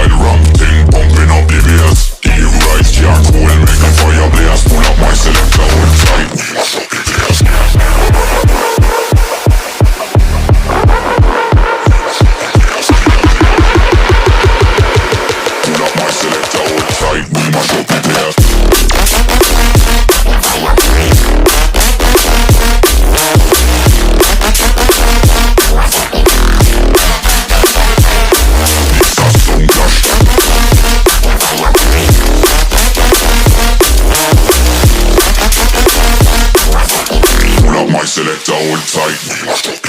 while rum thing pumping up the bass. You right, yeah, cool, make a fire blaze. Pull up my selector, hold tight, we mash up the place. Pull up my selector, hold tight, we mash up the place. Selector, hold tight.